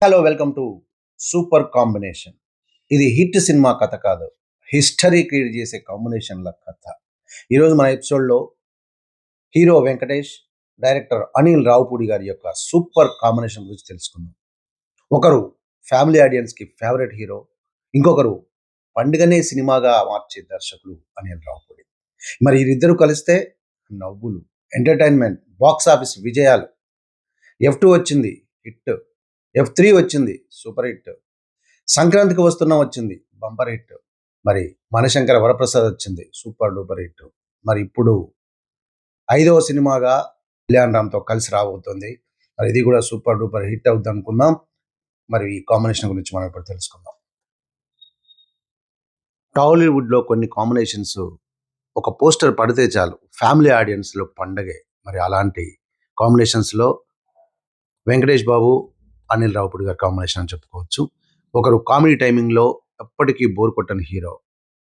Hello, welcome to super combination. ఇది hit cinema కథ కాదు, హిస్టరీ క్రియేట్ చేసే కాంబినేషన్ల కథ. ఈరోజు మన ఎపిసోడ్లో హీరో వెంకటేష్, డైరెక్టర్ అనిల్ రావుపూడి గారి యొక్క సూపర్ కాంబినేషన్ గురించి తెలుసుకుందాం. ఒకరు ఫ్యామిలీ ఆడియన్స్కి ఫేవరెట్ హీరో, ఇంకొకరు పండుగనే సినిమాగా మార్చే దర్శకులు అనిల్ రావుపూడి. మరి వీరిద్దరూ కలిస్తే నవ్వులు, ఎంటర్టైన్మెంట్, బాక్స్ ఆఫీస్ విజయాలు. F2 వచ్చింది హిట్, F3 వచ్చింది సూపర్ హిట్, సంక్రాంతికి వస్తున్నాం వచ్చింది బంపర్ హిట్, మరి మనశంకర వరప్రసాద్ వచ్చింది సూపర్ డూపర్ హిట్. మరి ఇప్పుడు ఐదవ సినిమాగా కళ్యాణ్ రామ్తో కలిసి రాబోతుంది. మరి ఇది కూడా సూపర్ డూపర్ హిట్ అవుతుంది అనుకుందాం. మరి ఈ కాంబినేషన్ గురించి మనం ఇప్పుడు తెలుసుకుందాం. టాలీవుడ్లో కొన్ని కాంబినేషన్స్ ఒక పోస్టర్ పడితే చాలు, ఫ్యామిలీ ఆడియన్స్లో పండగే. మరి అలాంటి కాంబినేషన్స్లో వెంకటేష్ బాబు, అనిల్ రావుపూడి గారి కాంబినేషన్ అని చెప్పుకోవచ్చు. ఒకరు కామెడీ టైమింగ్లో ఎప్పటికీ బోర్ కొట్టని హీరో,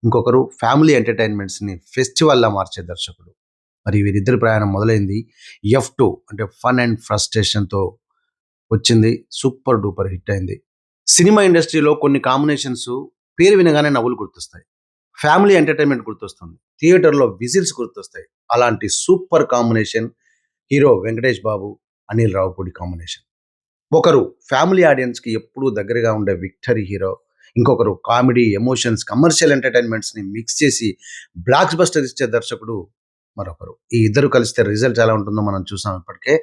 ఇంకొకరు ఫ్యామిలీ ఎంటర్టైన్మెంట్స్ని ఫెస్టివల్లా మార్చే దర్శకుడు. మరి వీరిద్దరి ప్రయాణం మొదలైంది F2 అంటే ఫన్ అండ్ ఫ్రస్ట్రేషన్తో వచ్చింది, సూపర్ డూపర్ హిట్ అయింది. సినిమా ఇండస్ట్రీలో కొన్ని కాంబినేషన్స్ పేరు వినగానే నవ్వులు గుర్తొస్తాయి, ఫ్యామిలీ ఎంటర్టైన్మెంట్ గుర్తొస్తుంది, థియేటర్లో విజిల్స్ గుర్తొస్తాయి. అలాంటి సూపర్ కాంబినేషన్ హీరో వెంకటేష్ బాబు, అనిల్ రావుపూడి కాంబినేషన్. ఒకరు ఫ్యామిలీ ఆడియన్స్కి ఎప్పుడూ దగ్గరగా ఉండే విక్టరీ హీరో, ఇంకొకరు కామెడీ, ఎమోషన్స్, కమర్షియల్ ఎంటర్టైన్మెంట్స్ని మిక్స్ చేసి బ్లాక్ బస్టర్ ఇచ్చే దర్శకుడు మరొకరు. ఈ ఇద్దరు కలిస్తే రిజల్ట్ ఎలా ఉంటుందో మనం చూసాం ఇప్పటికే.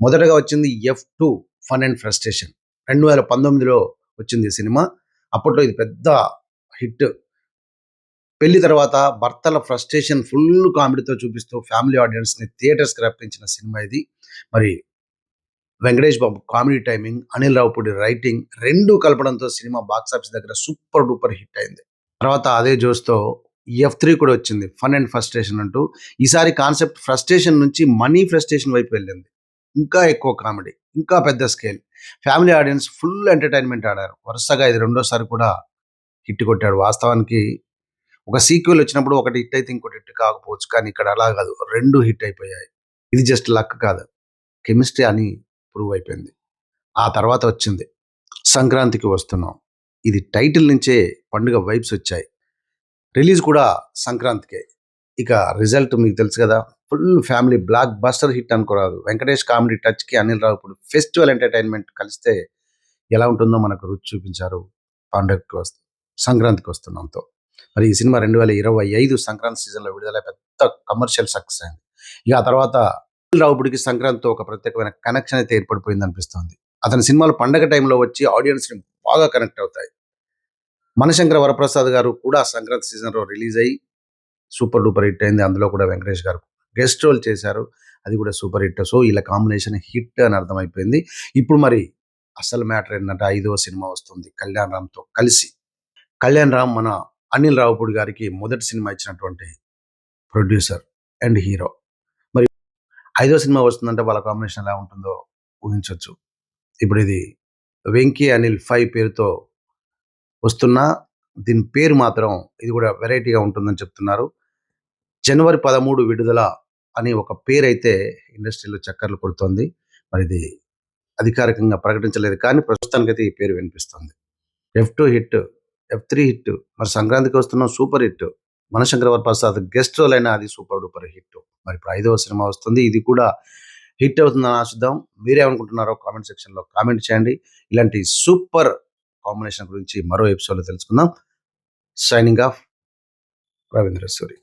మొదటగా వచ్చింది F2 ఫన్ అండ్ ఫ్రస్ట్రేషన్, 2019లో వచ్చింది ఈ సినిమా. అప్పట్లో ఇది పెద్ద హిట్. పెళ్లి తర్వాత భర్తల ఫ్రస్ట్రేషన్ ఫుల్ కామెడీతో చూపిస్తూ ఫ్యామిలీ ఆడియన్స్ని థియేటర్స్కి రప్పించిన సినిమా ఇది. మరి Venkatesh Babu comedy timing, Anil Ravipudi writing రెండూ కలపడంతో సినిమా బాక్స్ ఆఫీస్ దగ్గర సూపర్ డూపర్ హిట్ అయింది. తర్వాత అదే జోస్తో F3 కూడా వచ్చింది, ఫన్ అండ్ ఫ్రస్ట్రేషన్ అంటూ. ఈసారి కాన్సెప్ట్ ఫ్రస్ట్రేషన్ నుంచి మనీ ఫ్రస్ట్రేషన్ వైపు వెళ్ళింది. ఇంకా ఎక్కువ కామెడీ, ఇంకా పెద్ద scale, family audience full entertainment ఆడారు. వరుసగా ఇది రెండోసారి కూడా హిట్ కొట్టాడు. వాస్తవానికి ఒక సీక్వెల్ వచ్చినప్పుడు ఒకటి హిట్ అయితే ఇంకోటి హిట్ కాకపోవచ్చు, కానీ ఇక్కడ అలా కాదు, రెండు హిట్ అయిపోయాయి. ఇది జస్ట్ లక్ కాదు, కెమిస్ట్రీ అని ప్రూవ్ అయిపోయింది. ఆ తర్వాత వచ్చింది సంక్రాంతికి వస్తున్నాం. ఇది టైటిల్ నుంచే పండుగ వైబ్స్ వచ్చాయి. రిలీజ్ కూడా సంక్రాంతికే. ఇక రిజల్ట్ మీకు తెలుసు కదా, full family blockbuster hit అనుకోరాదు. వెంకటేష్ కామెడీ టచ్కి అనిల్ రావుపూడి ఫెస్టివల్ ఎంటర్టైన్మెంట్ కలిస్తే ఎలా ఉంటుందో మనకు రుచి చూపించారు పండుగకి సంక్రాంతికి వస్తున్నాంతో. మరి ఈ సినిమా 2025 సంక్రాంతి సీజన్లో విడుదల పెద్ద కమర్షియల్ సక్సెస్ అయింది. ఇక ఆ తర్వాత అనిల్ రావుపూడికి సంక్రాంతితో ఒక ప్రత్యేకమైన కనెక్షన్ అయితే ఏర్పడిపోయింది అనిపిస్తుంది. అతని సినిమాలు పండగ టైంలో వచ్చి ఆడియన్స్ని బాగా కనెక్ట్ అవుతాయి. మనశంకర వరప్రసాద్ గారు కూడా సంక్రాంతి సీజన్లో రిలీజ్ అయ్యి సూపర్ డూపర్ హిట్ అయింది. అందులో కూడా వెంకటేష్ గారు గెస్ట్ రోల్ చేశారు, అది కూడా సూపర్ హిట్. సో ఇలా కాంబినేషన్ హిట్ అని అర్థమైపోయింది. ఇప్పుడు మరి అసలు మ్యాటర్ ఏంటంటే ఐదవ సినిమా వస్తుంది కళ్యాణ్ రామ్తో కలిసి. కళ్యాణ్ రామ్ మన అనిల్ రావుపూడి గారికి మొదటి సినిమా ఇచ్చినటువంటి ప్రొడ్యూసర్ అండ్ హీరో. మరి ఐదో సినిమా వస్తుందంటే వాళ్ళ కాంబినేషన్ ఎలా ఉంటుందో ఊహించవచ్చు. ఇప్పుడు ఇది వెంకీ అనిల్ 5 పేరుతో వస్తున్నా, దీని పేరు మాత్రం ఇది కూడా వెరైటీగా ఉంటుందని చెప్తున్నారు. జనవరి 13 విడుదల అని ఒక పేరైతే ఇండస్ట్రీలో చక్కర్లు కొడుతోంది. మరి ఇది అధికారికంగా ప్రకటించలేదు, కానీ ప్రస్తుతానికైతే ఈ పేరు వినిపిస్తుంది. F2 హిట్, F3 హిట్, మరి సంక్రాంతికి వస్తున్నాం super hit, Manashankara Varaprasad guest role అయినా అది సూపర్ డూపర్ హిట్. మరి ఇప్పుడు ఐదవ సినిమా వస్తుంది, ఇది కూడా హిట్ అవుతుందని ఆశిద్దాం. మీరేమనుకుంటున్నారో కామెంట్ సెక్షన్లో కామెంట్ చేయండి. ఇలాంటి సూపర్ కాంబినేషన్ గురించి మరో ఎపిసోడ్లో తెలుసుకుందాం. Signing off, Ravindra Suri.